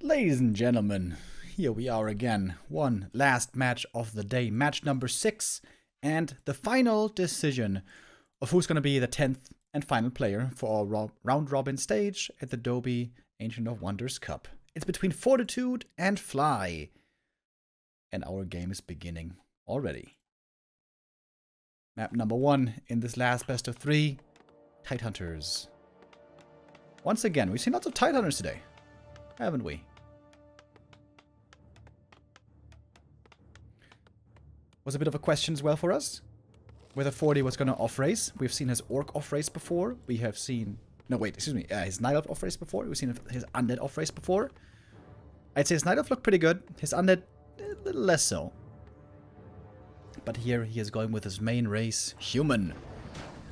Ladies and gentlemen, here we are again. One last match of the day, match number 6, and the final decision of who's going to be the 10th and final player for our round-robin stage at the Doubi Ancient of Wonders Cup. It's between Fortitude and Fly, and our game is beginning already. Map number 1 in this last best of 3, Tidehunters. Once again, we've seen lots of Tidehunters today, haven't we? Was a bit of a question as well for us, whether 40 was going to off-race. We've seen his Orc off-race before. We have seen... No, wait, excuse me. His Night Elf off-race before. We've seen his Undead off-race before. I'd say his Night Elf looked pretty good. His Undead, a little less so. But here he is going with his main race, Human.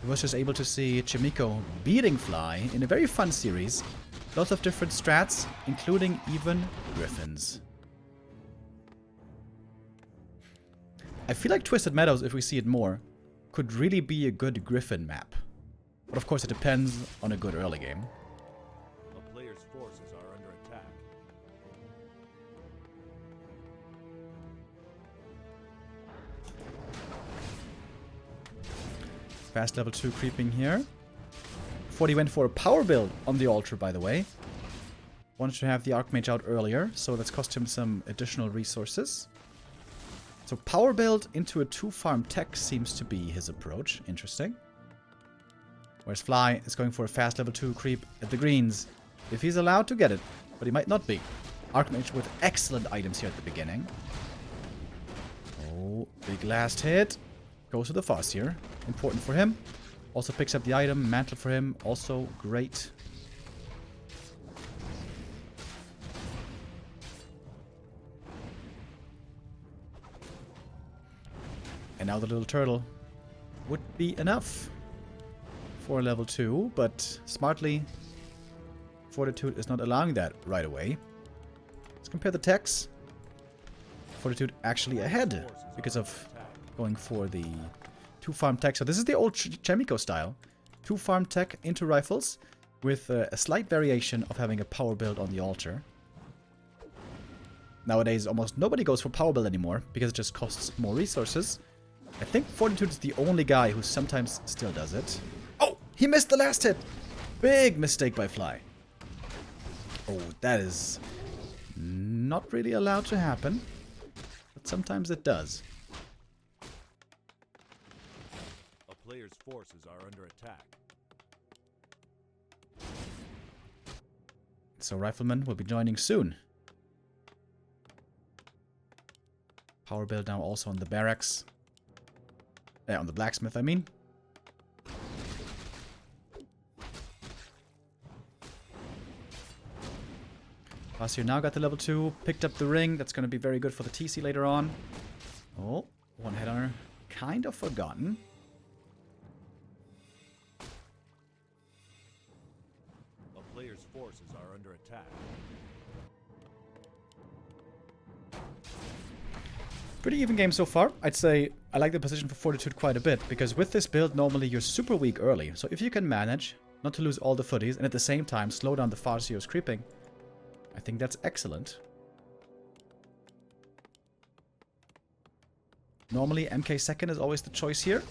He was just able to see Chimiko beating Fly in a very fun series. Lots of different strats, including even Griffins. I feel like Twisted Meadows, if we see it more, could really be a good Griffin map. But of course it depends on a good early game. The player's forces are under attack. Fast level 2 creeping here. 40 went for a power build on the altar, by the way. Wanted to have the Archmage out earlier, so that's cost him some additional resources. So power build into a 2-farm tech seems to be his approach. Interesting. Whereas Fly is going for a fast level 2 creep at the greens. If he's allowed to get it, but he might not be. Archmage with excellent items here at the beginning. Oh, big last hit. Goes to the Farseer. Important for him. Also picks up the item. Mantle for him. Also great. And now the little turtle would be enough for level 2, but smartly, Fortitude is not allowing that right away. Let's compare the techs. Fortitude actually ahead because of going for the 2-farm tech. So this is the old Chimiko style. 2-farm tech into rifles with a slight variation of having a power build on the altar. Nowadays, almost nobody goes for power build anymore because it just costs more resources. I think Fortitude is the only guy who sometimes still does it. Oh! He missed the last hit! Big mistake by Fly. Oh, that is not really allowed to happen. But sometimes it does. A player's forces are under attack. So Rifleman will be joining soon. Power build now also on the barracks. On the blacksmith, I mean. Farseer now got the level 2, picked up the ring. That's going to be very good for the TC later on. Oh, one headhunter kind of forgotten. A player's forces are under attack. Pretty even game so far. I'd say I like the position for Fortitude quite a bit, because with this build, normally you're super weak early. So if you can manage not to lose all the footies, and at the same time slow down the Farseer's creeping, I think that's excellent. Normally, MK second is always the choice here.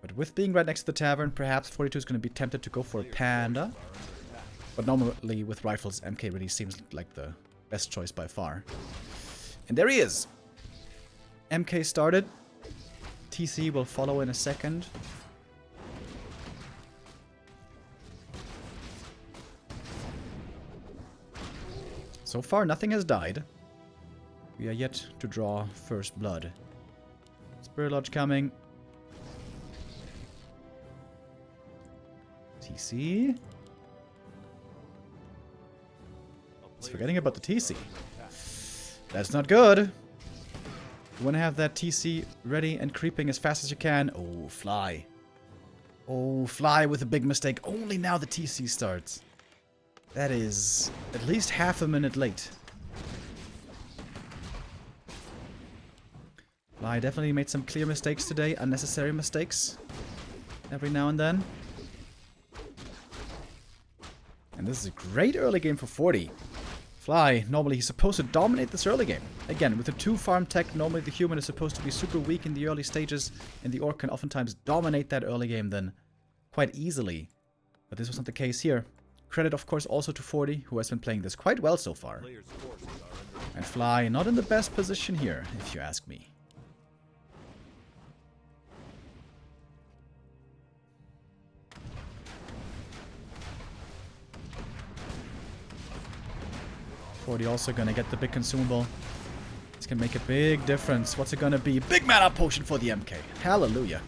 But with being right next to the tavern, perhaps Fortitude is going to be tempted to go for a panda. But normally with rifles, MK really seems like the best choice by far. And there he is! MK started. TC will follow in a second. So far, nothing has died. We are yet to draw first blood. Spirit Lodge coming. TC. He's forgetting about the TC. That's not good. You want to have that TC ready and creeping as fast as you can. Oh, Fly. Oh, Fly with a big mistake. Only now the TC starts. That is at least half a minute late. Fly definitely made some clear mistakes today. Unnecessary mistakes. Every now and then. And this is a great early game for 40. Fly, normally he's supposed to dominate this early game. Again, with the 2 farm tech, normally the human is supposed to be super weak in the early stages, and the orc can oftentimes dominate that early game then quite easily. But this was not the case here. Credit, of course, also to 40, who has been playing this quite well so far. And Fly, not in the best position here, if you ask me. Also gonna get the big consumable. It's gonna make a big difference. What's it gonna be? Big mana potion for the MK. Hallelujah.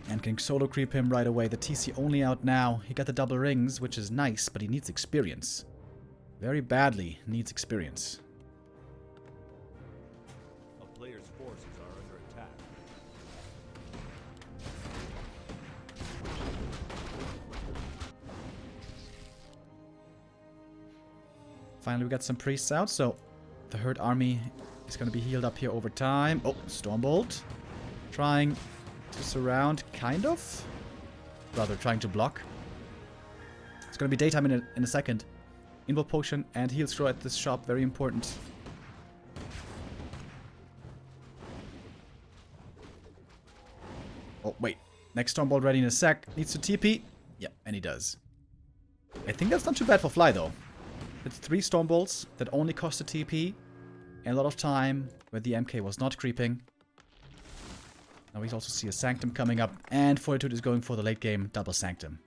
And can solo creep him right away. The TC only out now. He got the double rings, which is nice, but he needs experience. Very badly needs experience. A player's forces are under attack. Finally, we got some priests out, so the herd army is going to be healed up here over time. Oh, Stormbolt. Trying to surround, kind of. Rather, trying to block. It's going to be daytime in a second. Invoke Potion and Heal Scroll at this shop, very important. Oh, wait. Next Stormbolt ready in a sec. Needs to TP. Yeah, and he does. I think that's not too bad for Fly, though. It's 3 Stormbolts that only cost a TP. And a lot of time where the MK was not creeping. Now we also see a Sanctum coming up. And Fortitude is going for the late game double Sanctum.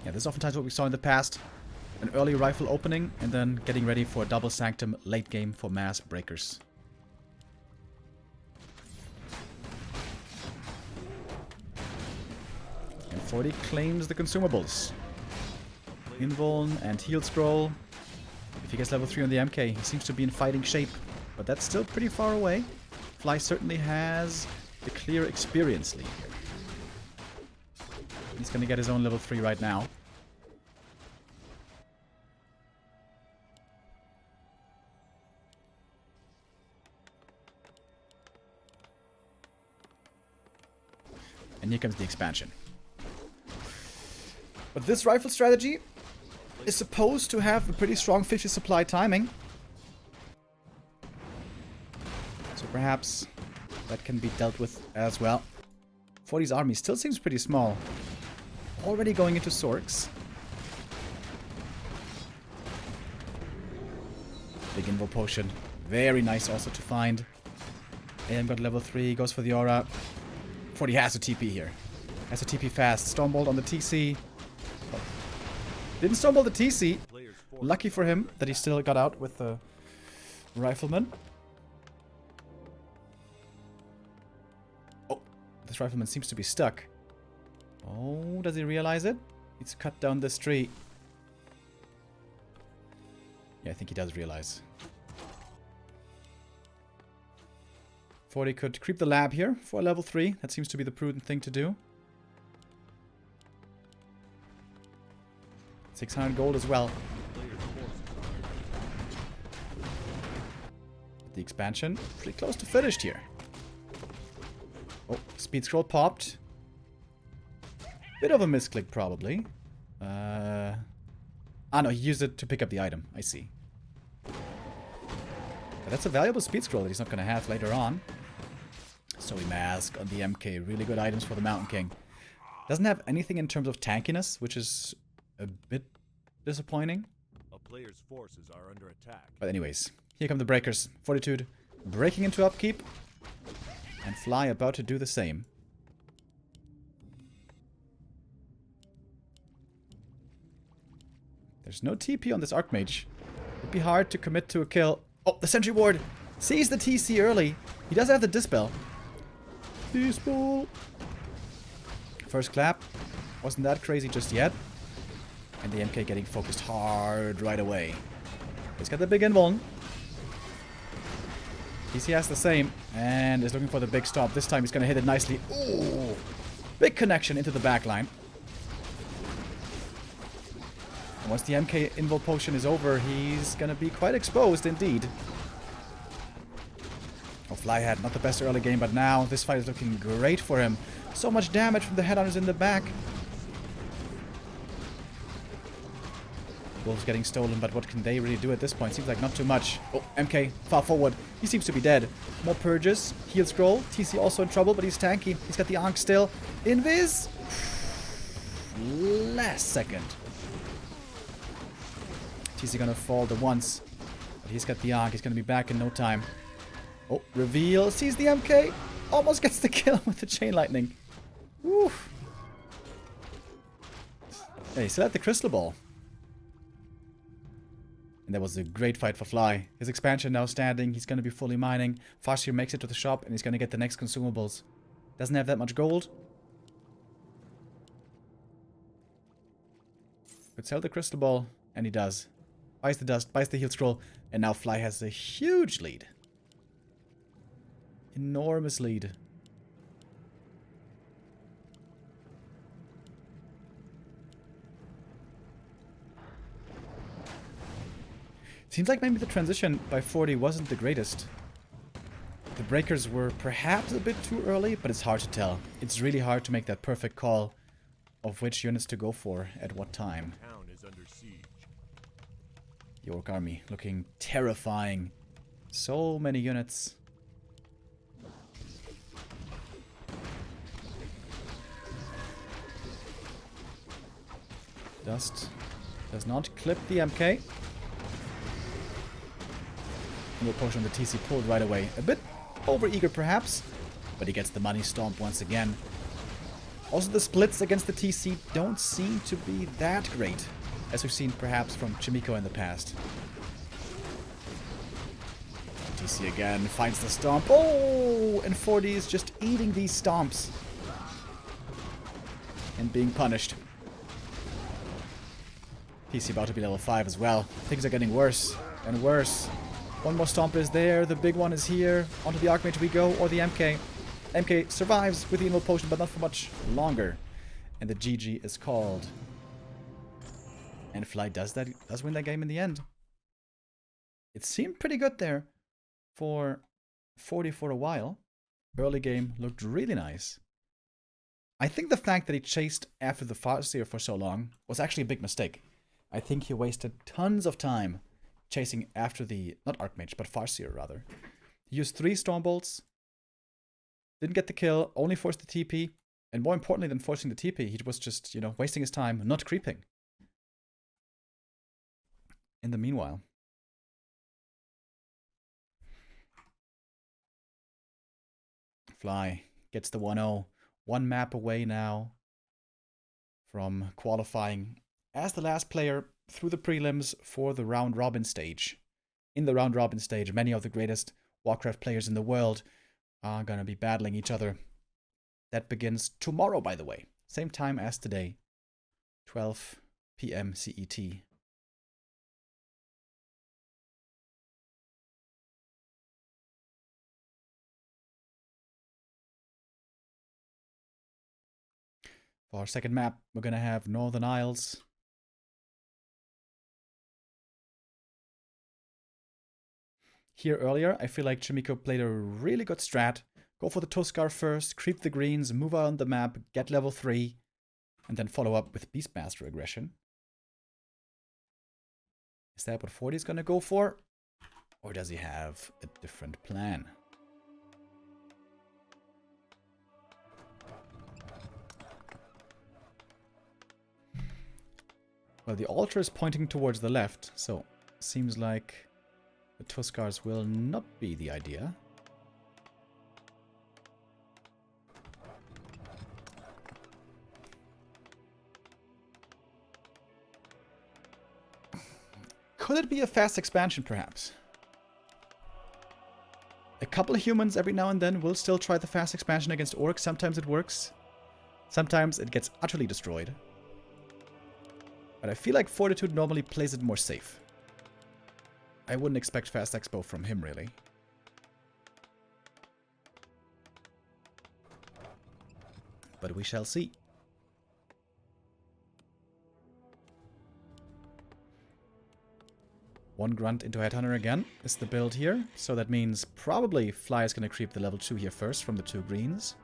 Yeah, this is oftentimes what we saw in the past. An early rifle opening and then getting ready for a double Sanctum late game for mass breakers. And 40 claims the consumables. Invuln and Heal Scroll. If he gets level 3 on the MK, he seems to be in fighting shape. But that's still pretty far away. Fly certainly has the clear experience lead here. He's gonna get his own level 3 right now. And here comes the expansion. But this rifle strategy is supposed to have a pretty strong 50 supply timing. So perhaps that can be dealt with as well. 40's army still seems pretty small. Already going into Sorks. Big Invo Potion. Very nice also to find. AM got level 3, goes for the aura. 40 has a TP here. Has a TP fast. Stormbolt on the TC. Oh. Didn't Stormbolt the TC. Lucky for him that he still got out with the Rifleman. Oh, this Rifleman seems to be stuck. Oh, does he realize it? Needs to cut down this tree. Yeah, I think he does realize. 40 could creep the lab here for a level 3. That seems to be the prudent thing to do. 600 gold as well. The expansion, pretty close to finished here. Oh, speed scroll popped. Bit of a misclick, probably. Ah, no, he used it to pick up the item. I see. But that's a valuable speed scroll that he's not going to have later on. Soy Mask on the MK. Really good items for the Mountain King. Doesn't have anything in terms of tankiness, which is a bit disappointing. A player's forces are under attack. But anyways, here come the breakers. Fortitude breaking into upkeep. And Fly about to do the same. There's no TP on this Archmage. It'd be hard to commit to a kill. Oh, the Sentry Ward sees the TC early. He does have the Dispel. Dispel. First clap. Wasn't that crazy just yet. And the MK getting focused hard right away. He's got the big invuln. TC has the same. And is looking for the big stop. This time he's going to hit it nicely. Ooh. Big connection into the backline. And once the MK Invul Potion is over, he's going to be quite exposed indeed. Oh, Fly had not the best early game, but now this fight is looking great for him. So much damage from the headhunters in the back. Wolves getting stolen, but what can they really do at this point? Seems like not too much. Oh, MK, far forward. He seems to be dead. More purges. Heal scroll. TC also in trouble, but he's tanky. He's got the Ankh still. Invis. Last second. TC gonna fall the once. But he's got the Ankh. He's gonna be back in no time. Oh, reveal. Sees the MK. Almost gets the kill with the chain lightning. Woo. Hey, still had the crystal ball. And that was a great fight for Fly. His expansion now standing. He's going to be fully mining. Farseer makes it to the shop and he's going to get the next consumables. Doesn't have that much gold. Could sell the crystal ball. And he does. Buys the dust. Buys the heal scroll. And now Fly has a huge lead. Enormous lead. Seems like maybe the transition by 40 wasn't the greatest. The breakers were perhaps a bit too early, but it's hard to tell. It's really hard to make that perfect call of which units to go for at what time. Town is under siege. The Orc army looking terrifying. So many units. Dust does not clip the MK. No potion on the TC pulled right away. A bit over-eager perhaps, but he gets the money stomped once again. Also the splits against the TC don't seem to be that great, as we've seen perhaps from Chimiko in the past. TC again finds the stomp. Oh! And 40 is just eating these stomps. And being punished. TC about to be level 5 as well. Things are getting worse and worse. One more stomp is there, the big one is here. Onto the Archmage we go, or the MK. MK survives with the Invul Potion, but not for much longer. And the GG is called. And Fly does win that game in the end. It seemed pretty good there for 40 for a while. Early game looked really nice. I think the fact that he chased after the Farseer for so long was actually a big mistake. I think he wasted tons of time chasing after the, not Archmage, but Farseer rather. He used 3 Stormbolts, didn't get the kill, only forced the TP, and more importantly than forcing the TP, he was just, you know, wasting his time, not creeping. In the meanwhile. Fly gets the 1-0, 1 map away now from qualifying as the last player through the prelims for the round robin stage. In the round robin stage, many of the greatest Warcraft players in the world are gonna be battling each other. That begins tomorrow, by the way. Same time as today. 12 PM CET. For our second map, we're gonna have Northern Isles. Here earlier, I feel like Chimiko played a really good strat. Go for the Tuskar first, creep the greens, move out on the map, get level 3, and then follow up with Beastmaster aggression. Is that what 40 is gonna go for? Or does he have a different plan? Well, the altar is pointing towards the left, so seems like the Tuskars will not be the idea. Could it be a fast expansion, perhaps? A couple of humans every now and then will still try the fast expansion against orcs. Sometimes it works. Sometimes it gets utterly destroyed. But I feel like Fortitude normally plays it more safe. I wouldn't expect fast expo from him, really. But we shall see. One grunt into Headhunter again is the build here. So that means probably Fly is going to creep the level 2 here first from the 2 greens.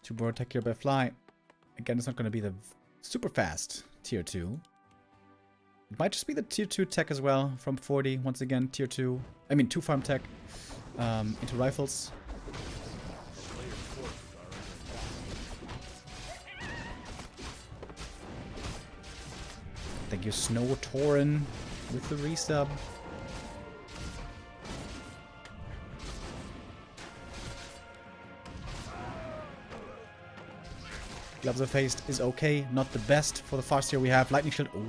Two board attack here by Fly. Again, it's not going to be the super fast tier 2. It might just be the tier 2 tech as well from 40. Once again, tier 2. I mean, 2 farm tech into rifles. Thank you, Snow Torin, with the resub. Gloves of Haste is okay, not the best for the Farseer we have. Lightning Shield, ooh.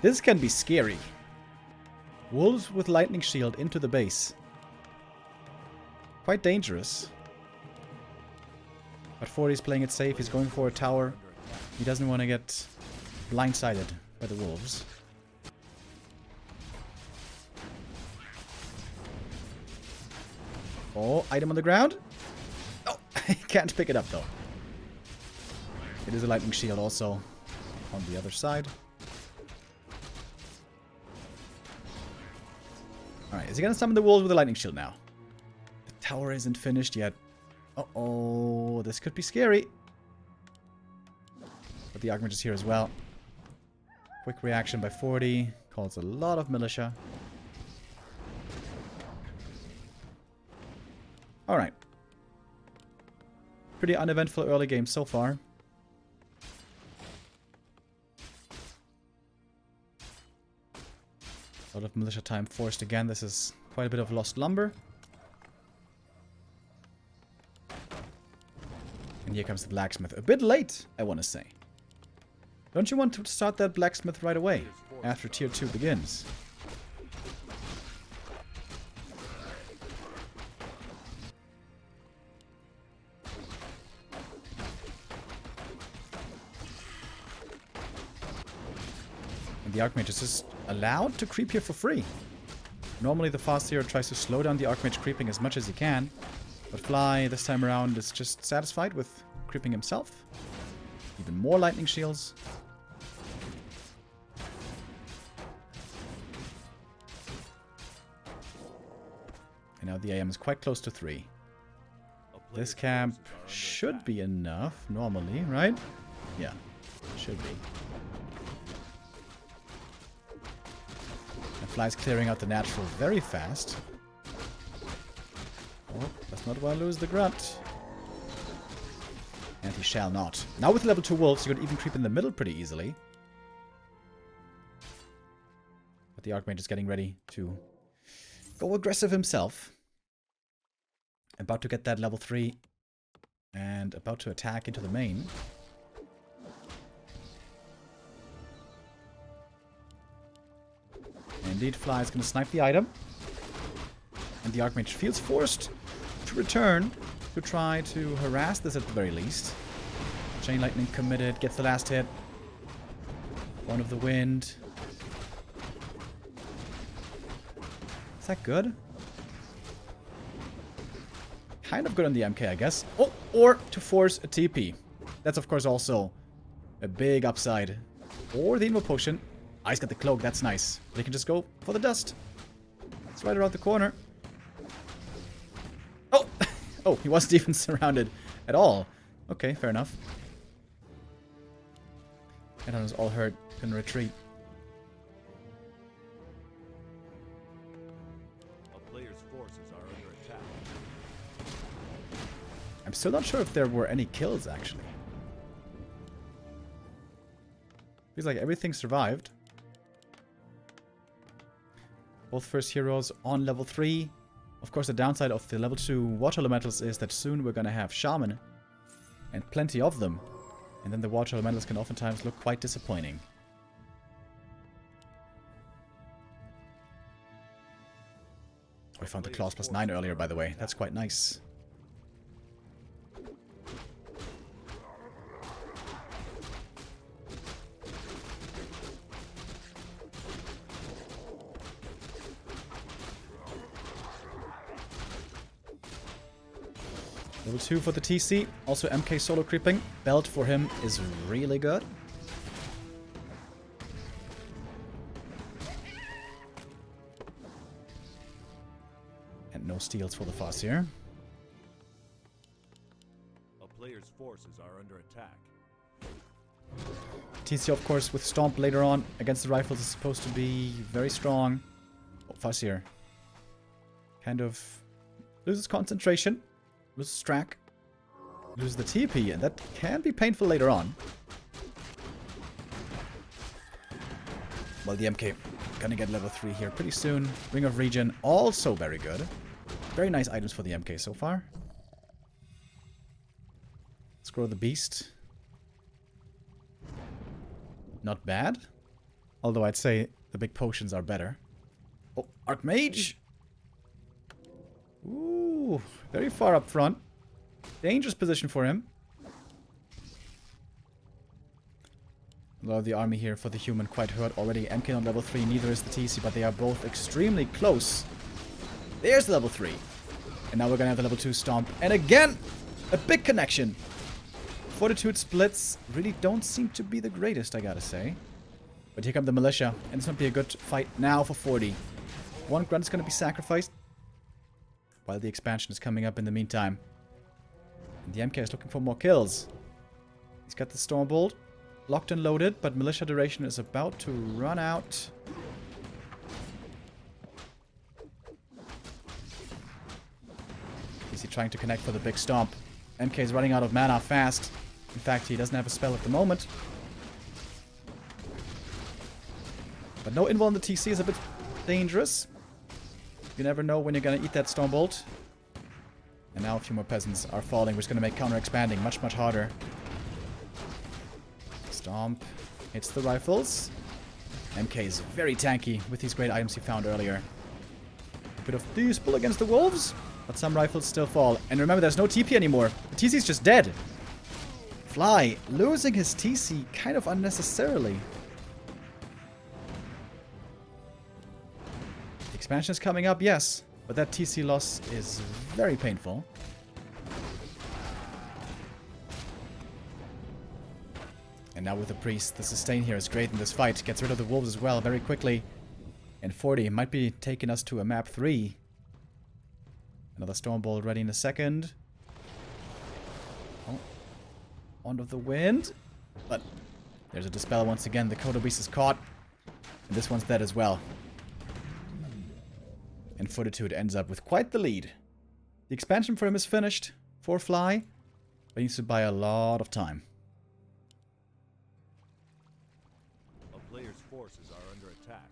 This can be scary. Wolves with Lightning Shield into the base. Quite dangerous. But 40 is playing it safe, he's going for a tower. He doesn't want to get blindsided by the wolves. Oh, item on the ground. Oh, I can't pick it up though. It is a lightning shield also on the other side. Alright, is he gonna summon the wolves with a lightning shield now? The tower isn't finished yet. Uh-oh, this could be scary. But the Archmage is here as well. Quick reaction by 40. Calls a lot of militia. Alright. Pretty uneventful early game so far. A lot of militia time forced again. This is quite a bit of lost lumber. And here comes the blacksmith. A bit late, I want to say. Don't you want to start that blacksmith right away, after tier 2 begins? And the Archmage is just allowed to creep here for free. Normally the Farseer tries to slow down the Archmage creeping as much as he can. But Fly, this time around, is just satisfied with creeping himself. Even more lightning shields. And now the AM is quite close to 3. This camp should be enough, normally, right? Yeah, should be. And Fly's clearing out the natural very fast. Oh, does not want to lose the grunt. And he shall not. Now with level 2 wolves, you could even creep in the middle pretty easily. But the Archmage is getting ready to go aggressive himself. About to get that level 3. And about to attack into the main. And indeed, Fly is going to snipe the item. And the Archmage feels forced to return to try to harass this at the very least. Chain Lightning committed, gets the last hit. One of the wind. Is that good? Kind of good on the MK, I guess. Oh, or to force a TP. That's of course also a big upside. Or the Invo Potion. Ah, he's got the cloak, that's nice. But he can just go for the dust. It's right around the corner. Oh! Oh, he wasn't even surrounded at all. Okay, fair enough. And I was all hurt. Can retreat. A player's forces are under attack. I'm still not sure if there were any kills, actually. Feels like everything survived. Both first heroes on level 3. Of course, the downside of the level 2 water elementals is that soon we're gonna have Shaman. And plenty of them. And then the water elementals can oftentimes look quite disappointing. Oh, I found the claws +9 earlier, by the way. That's quite nice. Level 2 for the TC. Also MK solo creeping. Belt for him is really good. And no steals for the Farseer. A player's forces are under attack. TC, of course, with Stomp later on against the rifles is supposed to be very strong. Oh, Farseer kind of loses concentration. Loses track, loses the TP, and that can be painful later on. Well, the MK gonna get level 3 here pretty soon. Ring of Regen, also very good. Very nice items for the MK so far. Let's grow the Beast. Not bad. Although I'd say the big potions are better. Oh, Archmage! Ooh, very far up front. Dangerous position for him. A lot of the army here for the human quite hurt already. MK on level 3, neither is the TC, but they are both extremely close. There's the level 3. And now we're gonna have the level 2 Stomp. And again, a big connection. Fortitude splits really don't seem to be the greatest, I gotta say. But here come the militia, and this might be a good fight now for 40. One grunt is gonna be sacrificed, while the expansion is coming up in the meantime. And the MK is looking for more kills. He's got the Stormbolt locked and loaded, but militia duration is about to run out. Is he trying to connect for the big stomp? MK is running out of mana fast. In fact, he doesn't have a spell at the moment. But no invul on the TC is a bit dangerous. You never know when you're gonna eat that Stormbolt. And now a few more peasants are falling, which is gonna make counter-expanding much, much harder. Stomp hits the rifles. MK is very tanky with these great items he found earlier. A bit of Dispel against the wolves, but some rifles still fall. And remember, there's no TP anymore. The TC is just dead. Fly losing his TC kind of unnecessarily. Expansion is coming up, yes, but that TC loss is very painful. And now with the priest, the sustain here is great in this fight. Gets rid of the wolves as well very quickly. And 40 might be taking us to a map 3. Another Stormbolt ready in a second. Oh, Wand of the Wind. But there's a Dispel once again. The Kodo Beast is caught. And this one's dead as well. And Fortitude ends up with quite the lead. The expansion for him is finished for Fly, but he needs to buy a lot of time. A player's forces are under attack.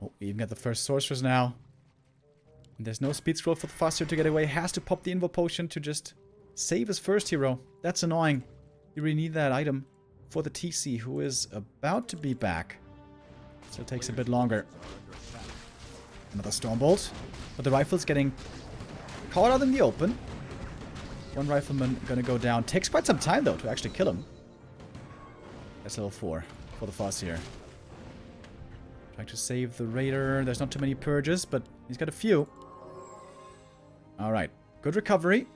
Oh, we even got the first sorcerers now. And there's no speed scroll for the Farseer to get away. Has to pop the Invul Potion to just save his first hero. That's annoying. You really need that item for the TC, who is about to be back. Still takes a bit longer. Another Stormbolt. But the rifle's getting caught out in the open. One rifleman gonna go down. Takes quite some time, though, to actually kill him. That's level 4 for the Farseer. Trying to save the Raider. There's not too many purges, but he's got a few. Alright. Good recovery.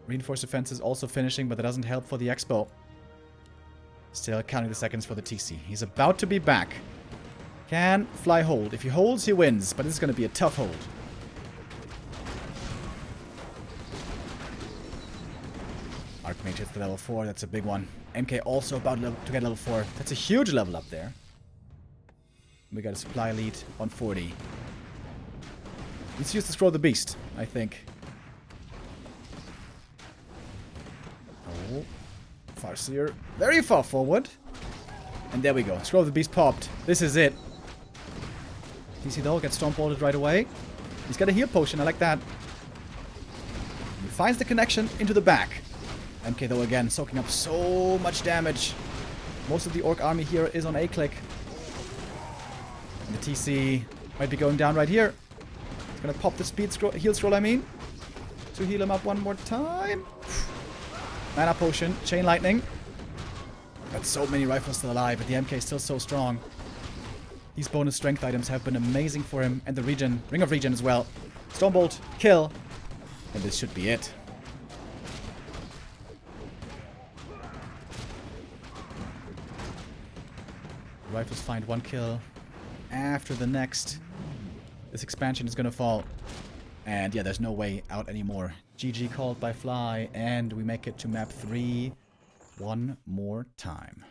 Reinforced defense is also finishing, but that doesn't help for the Expo. Still counting the seconds for the TC. He's about to be back. Can Fly hold? If he holds, he wins, but this is going to be a tough hold. Archmage hits the level 4. That's a big one. MK also about to get level 4. That's a huge level up there. We got a supply lead on 40. Let's use the Scroll the Beast, I think. Oh. Farseer. Very far forward. And there we go. Scroll the Beast popped. This is it. DC though gets storm bolted right away. He's got a heal potion. I like that. He finds the connection into the back. MK though again soaking up so much damage. Most of the Orc army here is on A-click. And the TC might be going down right here. It's gonna pop the speed scroll, heal scroll, I mean. To heal him up one more time. Mana potion, chain lightning. Got so many rifles still alive, but the MK is still so strong. These bonus strength items have been amazing for him, and the regen, Ring of Regen as well. Stormbolt, kill, and this should be it. Rifles find one kill after the next. This expansion is gonna fall. And yeah, there's no way out anymore. GG called by Fly, and we make it to map 3 one more time.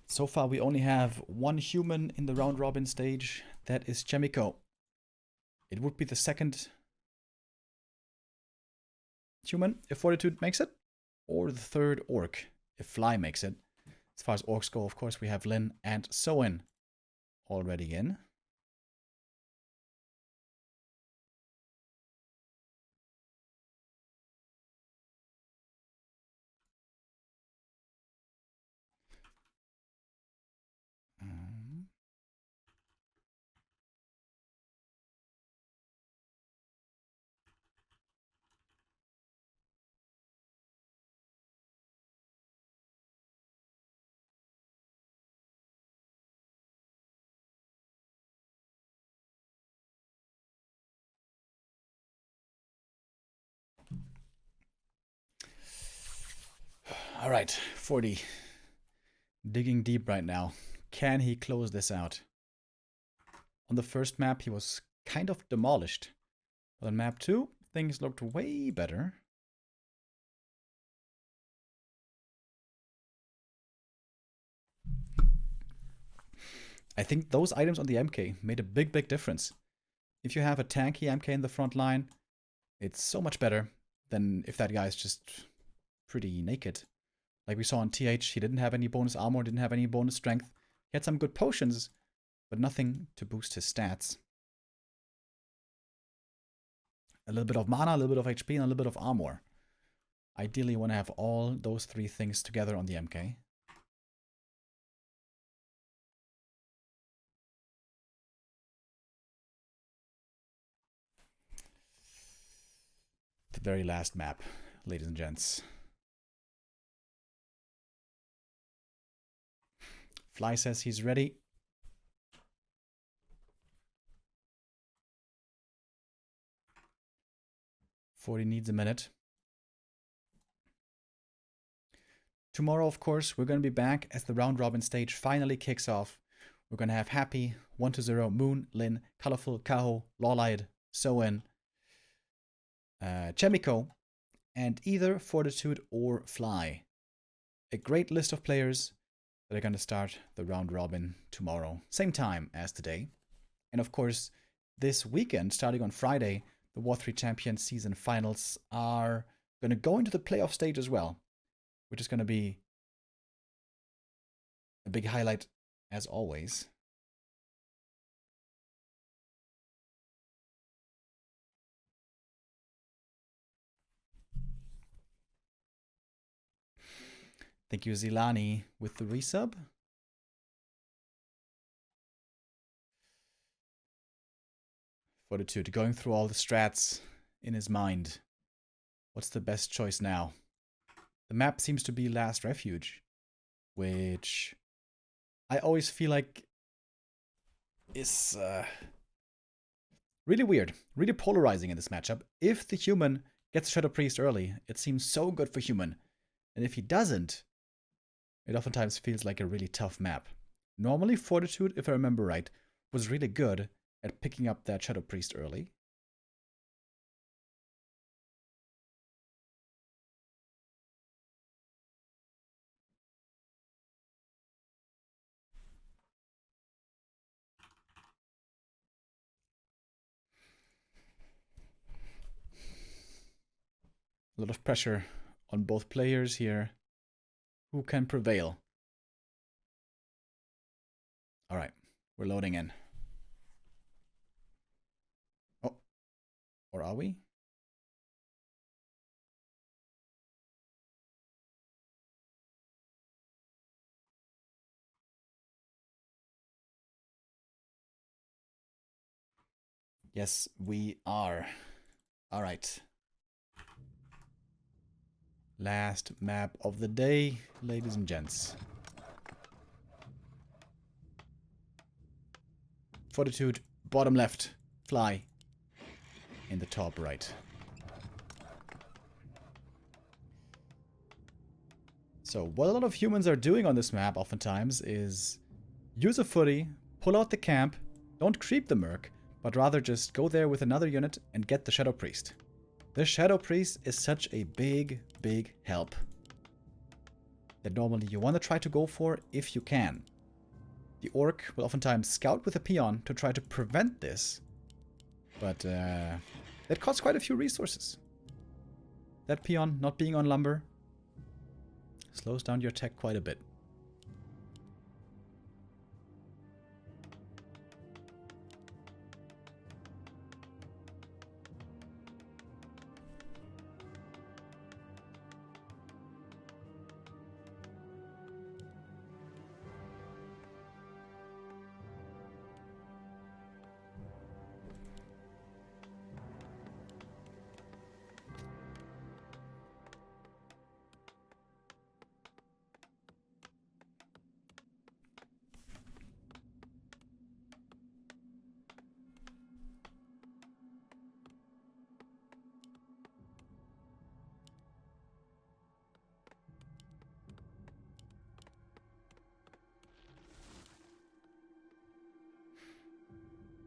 So far we only have one human in the round robin stage. That is Chemico. It would be the second human if Fortitude makes it, or the third Orc if Fly makes it. As far as Orcs go, of course, we have Lin and Soin already in. All right, 40. Digging deep right now. Can he close this out? On the first map, he was kind of demolished. But on map 2, things looked way better. I think those items on the MK made a big, big difference. If you have a tanky MK in the front line, it's so much better than if that guy's just pretty naked. Like we saw on TH, he didn't have any bonus armor, didn't have any bonus strength. He had some good potions, but nothing to boost his stats. A little bit of mana, a little bit of HP, and a little bit of armor. Ideally, you want to have all those three things together on the MK. The very last map, ladies and gents. Fly says he's ready. Forty needs a minute. Tomorrow, of course, we're going to be back as the round robin stage finally kicks off. We're going to have Happy, 1-0, Moon, Lin, Colorful, Kaho, Lawlight, Soen, Chemico, and either Fortitude or Fly. A great list of players that are going to start the round robin tomorrow, same time as today. And of course, this weekend, starting on Friday, the War3 Champions season finals are going to go into the playoff stage as well, which is going to be a big highlight as always. Thank you, Zilani, with the resub. Fortitude, going through all the strats in his mind. What's the best choice now? The map seems to be Last Refuge, which I always feel like is really weird, really polarizing in this matchup. If the human gets Shadow Priest early, it seems so good for human. And if he doesn't, it oftentimes feels like a really tough map. Normally, Fortitude, if I remember right, was really good at picking up that Shadow Priest early. A lot of pressure on both players here. Who can prevail? Alright, we're loading in. Oh, or are we? Yes, we are. Alright. Last map of the day, ladies and gents. Fortitude, bottom left. Fly in the top right. So what a lot of humans are doing on this map oftentimes is use a footy, pull out the camp, don't creep the merc, but rather just go there with another unit and get the Shadow Priest. The Shadow Priest is such a big, big help that normally you want to try to go for if you can. The Orc will oftentimes scout with a peon to try to prevent this, but that costs quite a few resources. That peon not being on lumber slows down your tech quite a bit.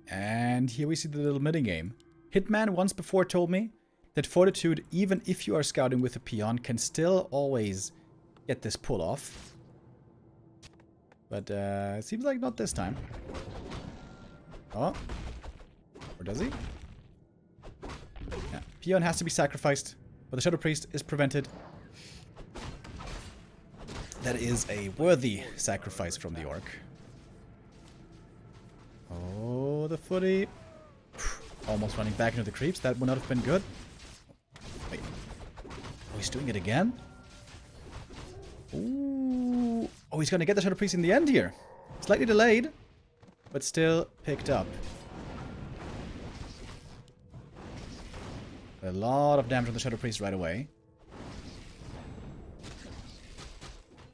And here we see the little minigame. Hitman once before told me that Fortitude, even if you are scouting with a peon, can still always get this pull off. But it seems like not this time. Oh. Or does he? Yeah. Peon has to be sacrificed, but the Shadow Priest is prevented. That is a worthy sacrifice from the Orc. Oh, the footy. Almost running back into the creeps. That would not have been good. Wait. Oh, he's doing it again? Ooh. Oh, he's going to get the Shadow Priest in the end here. Slightly delayed, but still picked up. A lot of damage on the Shadow Priest right away.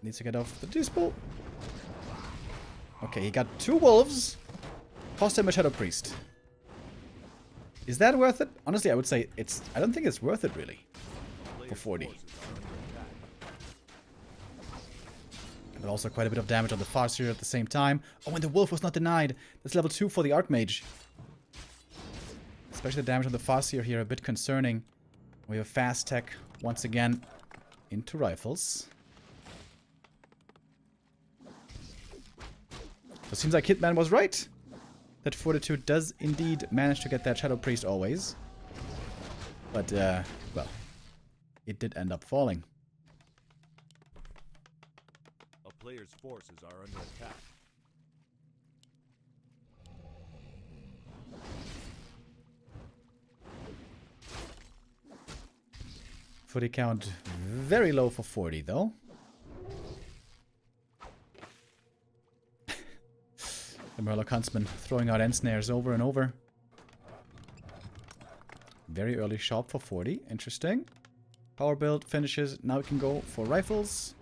Needs to get off the dispo. Okay, he got 2 wolves. Cost him a Shadow Priest. Is that worth it? Honestly, I would say it's... I don't think it's worth it, really. For 40. But also quite a bit of damage on the Farseer at the same time. Oh, and the Wolf was not denied. That's level 2 for the Archmage. Especially the damage on the Farseer here, a bit concerning. We have fast tech once again into rifles. So it seems like Hitman was right. That Fortitude does indeed manage to get that Shadow Priest always. But, well, it did end up falling. A player's forces are under attack. Footy count very low for 40, though. The Murloc Huntsman throwing out end snares over and over. Very early shop for 40. Interesting. Power build finishes. Now we can go for rifles.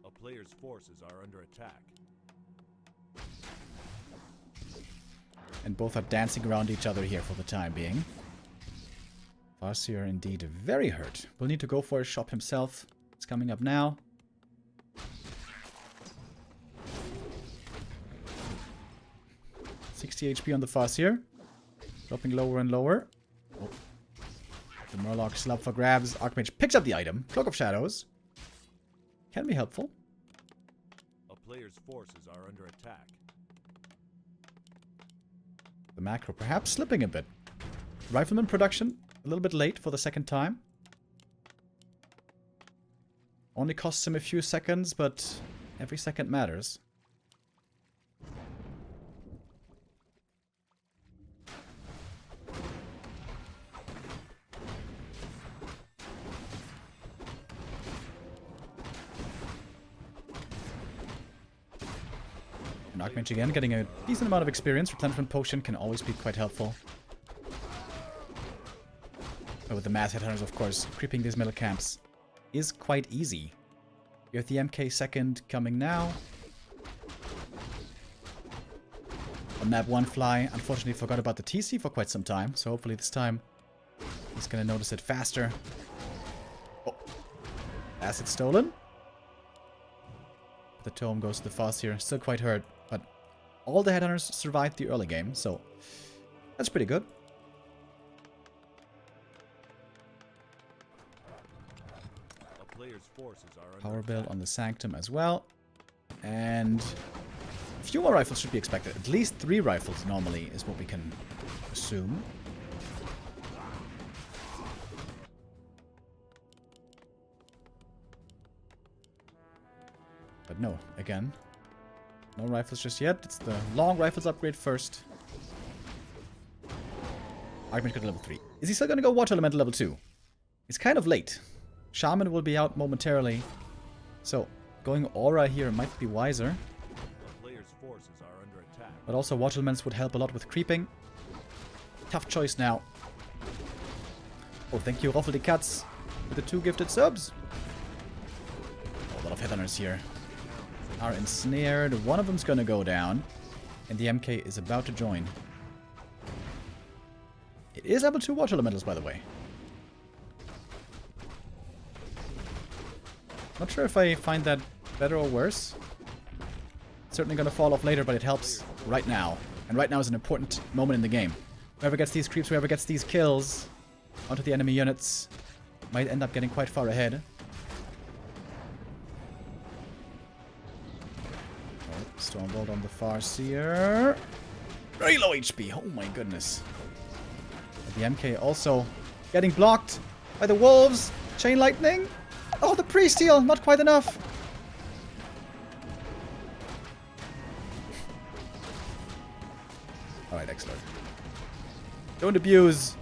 A player's forces are under attack. And both are dancing around each other here for the time being. Farseer indeed very hurt. Will need to go for a shop himself. It's coming up now. $60 HP on the Farseer. Dropping lower and lower. Oh. The Murloc slub for grabs. Archmage picks up the item. Cloak of Shadows. Can be helpful. A player's forces are under attack. The macro perhaps slipping a bit. Rifleman production a little bit late for the second time. Only costs him a few seconds, but every second matters. And Archmage again getting a decent amount of experience. Replenishment potion can always be quite helpful. But with the mass headhunters, of course, creeping these middle camps is quite easy. You have the MK second coming now. On map 1 Fly, unfortunately forgot about the TC for quite some time, so hopefully this time he's gonna notice it faster. Oh. Asset stolen. The tome goes to the Foss here, still quite hurt, but all the headhunters survived the early game, so that's pretty good. Power build on the Sanctum as well. And a few more rifles should be expected. At least 3 rifles normally is what we can assume. But no, again, no rifles just yet. It's the long rifles upgrade first. Archmage got level 3. Is he still going to go Water Elemental level 2? It's kind of late. Shaman will be out momentarily. So, going Aura here might be wiser. The player's forces are under attack. But also Water Elements would help a lot with creeping. Tough choice now. Oh, thank you, Roffel die Katz, with the 2 gifted subs. Oh, a lot of headhunters here are ensnared. One of them's gonna go down. And the MK is about to join. It is level 2 Water Elementals, by the way. Not sure if I find that better or worse. It's certainly gonna fall off later, but it helps right now. And right now is an important moment in the game. Whoever gets these creeps, whoever gets these kills onto the enemy units might end up getting quite far ahead. Oh, Stormbolt on the Farseer. Very low HP. Oh my goodness. But the MK also getting blocked by the wolves. Chain lightning. Oh, the priest heal! Not quite enough! Alright, excellent. Don't abuse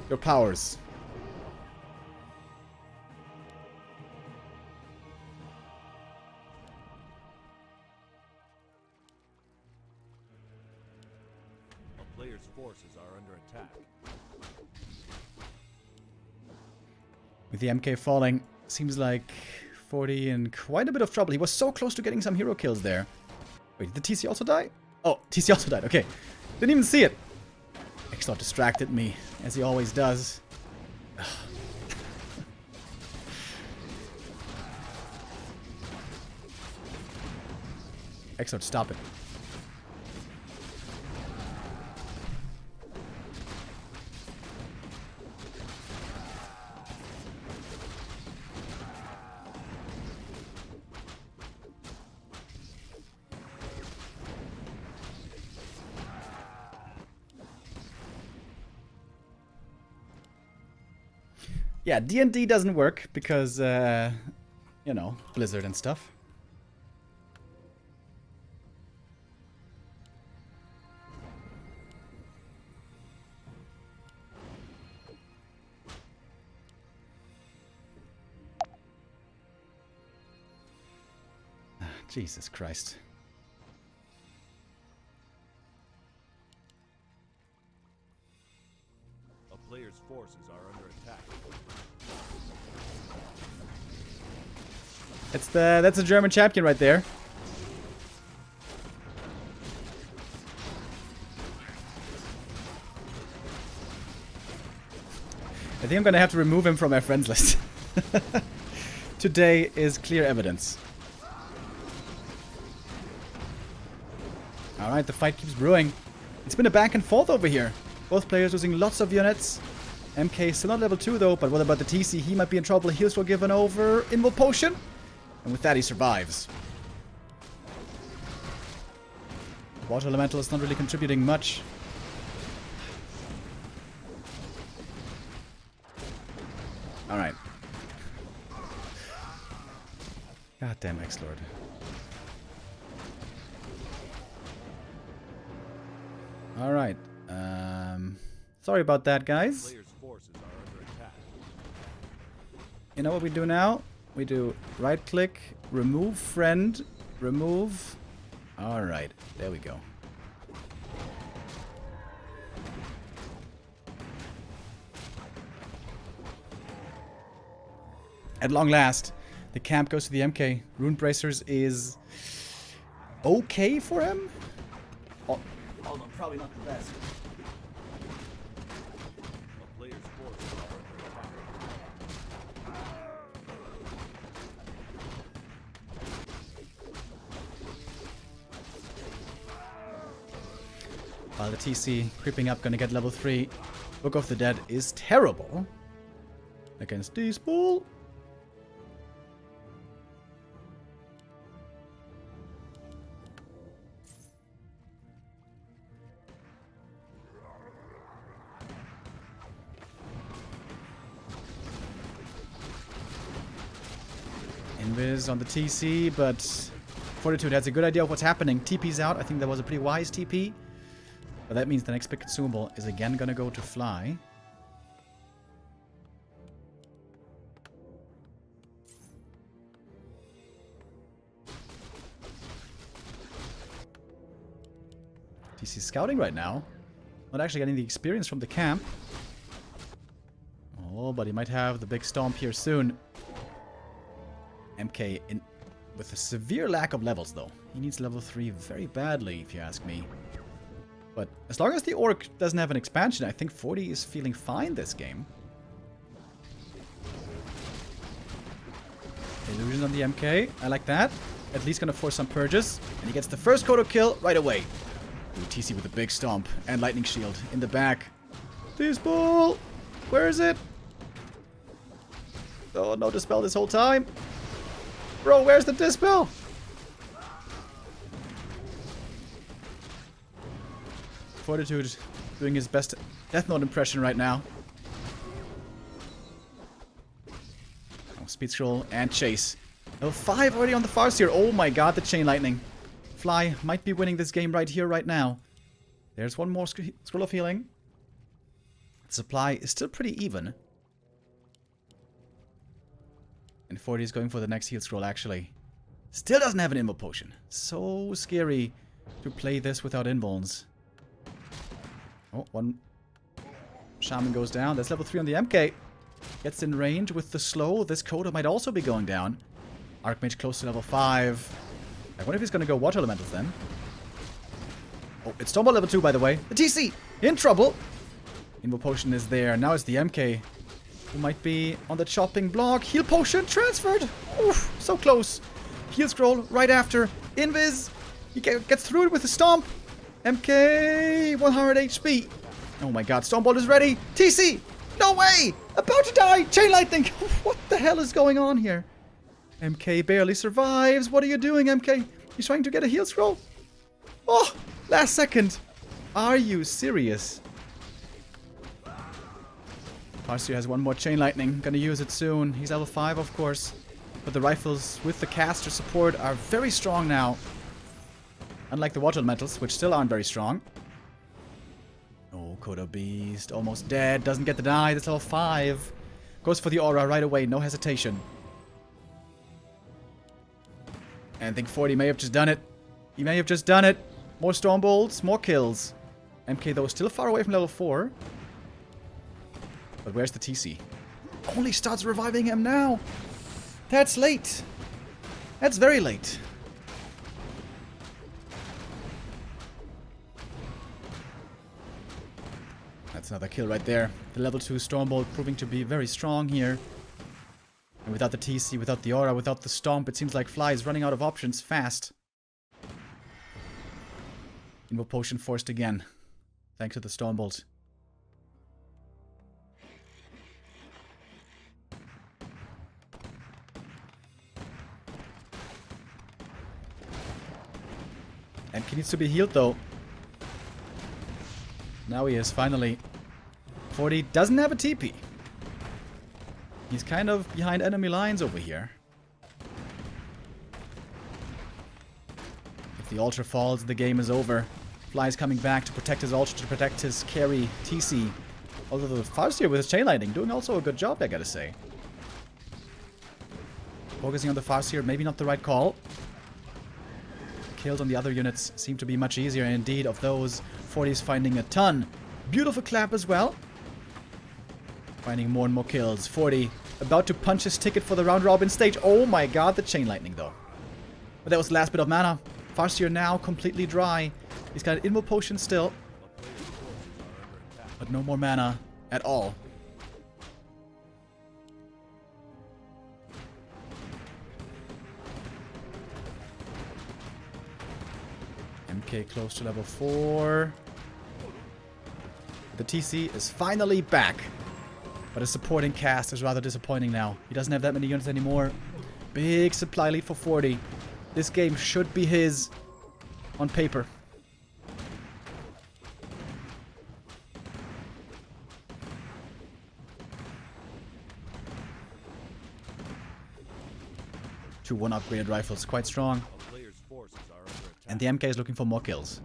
your powers. A player's forces are under attack. With the MK falling, seems like 40 in quite a bit of trouble. He was so close to getting some hero kills there. Wait, did the TC also die? Oh, TC also died. Okay. Didn't even see it. Exlord distracted me, as he always does. Exlord, stop it. Yeah, D&D doesn't work because, you know, Blizzard and stuff. Jesus Christ. A player's forces are under attack. That's a German champion right there. I think I'm gonna have to remove him from my friends list. Today is clear evidence. Alright, the fight keeps brewing. It's been a back and forth over here. Both players losing lots of units. MK still not level 2 though, but what about the TC? He might be in trouble. Heals were given over. Invul Potion. And with that he survives. Water Elemental is not really contributing much. Alright. Goddamn X-Lord. Alright. Sorry about that, guys. Players' forces are under attack. You know what we do now? We do right click, remove friend, remove. Alright, there we go. At long last, the camp goes to the MK. Rune Bracers is okay for him. Oh, although probably not the best. A player's forces are under attack. While the TC creeping up, gonna get level 3. Book of the Dead is terrible against D-Spool. Invis on the TC, but Fortitude has a good idea of what's happening. TP's out. I think that was a pretty wise TP. But that means the next big consumable is again gonna go to Fly. TC scouting right now. Not actually getting the experience from the camp. Oh, but he might have the big stomp here soon. MK in with a severe lack of levels, though. He needs level 3 very badly, if you ask me. But as long as the Orc doesn't have an expansion, I think 40 is feeling fine this game. Illusion on the MK. I like that. At least gonna force some purges. And he gets the first Kodo kill right away. Ooh, TC with a big stomp and lightning shield in the back. Dispel! Where is it? Oh, no dispel this whole time. Bro, where's the dispel? Fortitude doing his best Death Note impression right now. Oh, speed scroll and chase. Level 5 already on the Farseer. Oh my god, the chain lightning. Fly might be winning this game right here, right now. There's one more scroll of healing. The supply is still pretty even. And 40 is going for the next heal scroll, actually. Still doesn't have an invul potion. So scary to play this without invulns. Oh, one shaman goes down. That's level 3 on the MK. Gets in range with the slow. This Kodo might also be going down. Archmage close to level 5. I wonder if he's going to go Water Elementals then. Oh, it's Stormball level 2, by the way. The TC! In trouble! Invul potion is there. Now it's the MK. Who might be on the chopping block. Heal potion transferred! Oof, so close. Heal scroll right after. Invis! He gets through it with a stomp. MK! 100 HP. Oh my god, Stormball is ready. TC! No way! About to die! Chain lightning! What the hell is going on here? MK barely survives. What are you doing, MK? He's trying to get a heal scroll. Oh! Last second. Are you serious? Farseer has one more chain lightning. Gonna use it soon. He's level 5, of course. But the rifles with the caster support are very strong now. Unlike the water elementals, which still aren't very strong. Oh, Kodo Beast. Almost dead. Doesn't get the die. That's level 5. Goes for the aura right away. No hesitation. And I think 40 may have just done it. He may have just done it. More storm bolts. More kills. MK, though, still far away from level 4. But where's the TC? Only starts reviving him now. That's late. That's very late. That's another kill right there. The level 2 Stormbolt proving to be very strong here. And without the TC, without the aura, without the stomp, it seems like Fly is running out of options fast. Invul potion forced again. Thanks to the Stormbolt. And he needs to be healed though. Now he is, finally. 40 doesn't have a TP. He's kind of behind enemy lines over here. If the altar falls, the game is over. Fly is coming back to protect his altar, to protect his carry, TC. Although the Farseer with his chain lightning doing also a good job, I gotta say. Focusing on the Farseer, maybe not the right call. Kills on the other units seem to be much easier, and indeed of those, 40 is finding a ton. Beautiful clap as well. Finding more and more kills. 40 about to punch his ticket for the round robin stage. Oh my god, the chain lightning though. But that was the last bit of mana. Farseer now completely dry. He's got an invo potion still. But no more mana at all. MK close to level 4. The TC is finally back. But his supporting cast is rather disappointing now. He doesn't have that many units anymore. Big supply lead for 40. This game should be his on paper. Two 1 upgraded rifles, quite strong. And the MK is looking for more kills.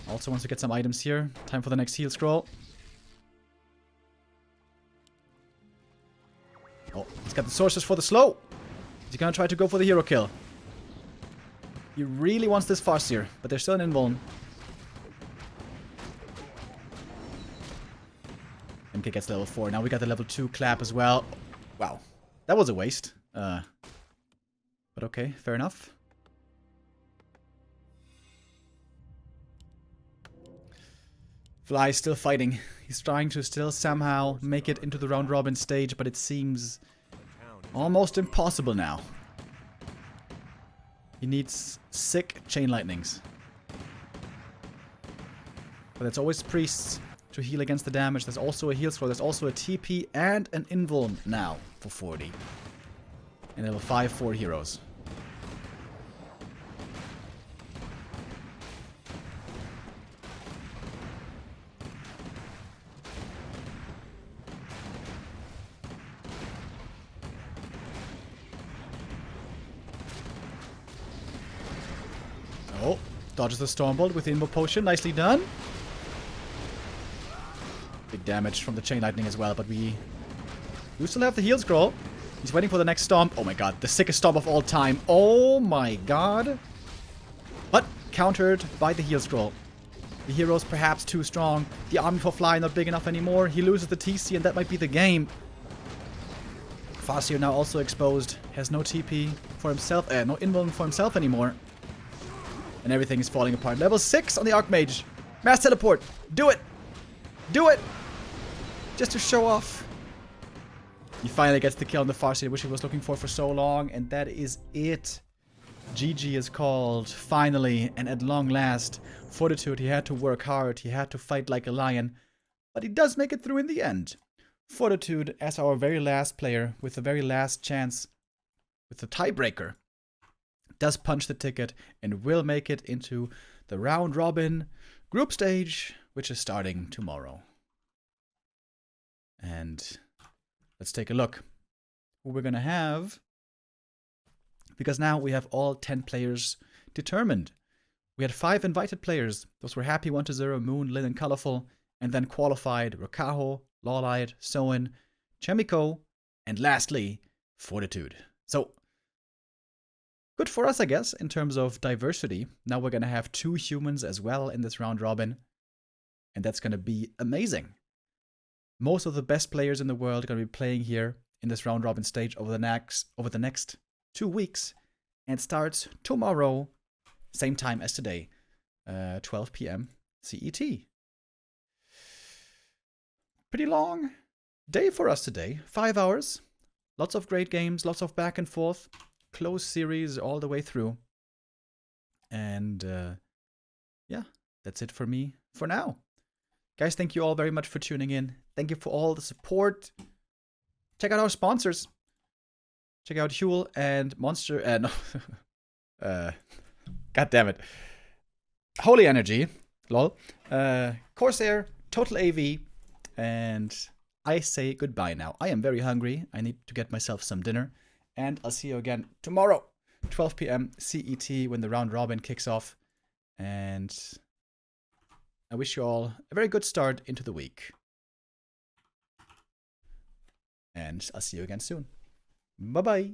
Also wants to get some items here. Time for the next heal scroll. Oh, he's got the sources for the slow. Is he gonna try to go for the hero kill? He really wants this Farseer, but there's still an invuln. MK gets level 4. Now we got the level 2 clap as well. Wow. That was a waste. But okay, fair enough. Fly is still fighting. He's trying to still somehow make it into the round robin stage, but it seems almost impossible now. He needs sick chain lightnings. But there's always priests to heal against the damage. There's also a heal scroll. There's also a TP and an invuln now for 40. And level 5 4 heroes. Oh, dodges the Stormbolt with the Invo Potion. Nicely done. Big damage from the Chain Lightning as well, but we do still have the heal scroll. He's waiting for the next stomp. Oh my god, the sickest stomp of all time. Oh my god. But countered by the heal scroll. The hero's perhaps too strong. The army for Fly not big enough anymore. He loses the TC and that might be the game. Farseer now also exposed. Has no TP for himself. No invuln for himself anymore. And everything is falling apart. Level 6 on the Archmage. Mass teleport. Do it. Do it. Just to show off. He finally gets the kill on the Farseer, which he was looking for so long. And that is it. GG is called. Finally. And at long last. Fortitude, he had to work hard. He had to fight like a lion. But he does make it through in the end. Fortitude as our very last player. With the very last chance. With the tiebreaker. Does punch the ticket. And will make it into the round robin group stage. Which is starting tomorrow. And let's take a look who we're going to have. Because now we have all 10 players determined. We had 5 invited players. Those were Happy 1-0, Moon, Lin, and Colorful. And then qualified Rakaho, Lawlight, Soen, Chemico, and lastly, Fortitude. So, good for us, I guess, in terms of diversity. Now we're going to have 2 humans as well in this round robin. And that's going to be amazing. Most of the best players in the world are going to be playing here in this round robin stage over the next 2 weeks. And starts tomorrow, same time as today, 12 p.m. CET. Pretty long day for us today. 5 hours. Lots of great games, lots of back and forth. Close series all the way through. And yeah, that's it for me for now. Guys, thank you all very much for tuning in. Thank you for all the support. Check out our sponsors. Check out Huel and Monster. God damn it. Holy Energy. Lol. CORSAIR, Total AV, and I say goodbye now. I am very hungry. I need to get myself some dinner. And I'll see you again tomorrow, 12 p.m. CET, when the round robin kicks off. And I wish you all a very good start into the week. And I'll see you again soon. Bye-bye.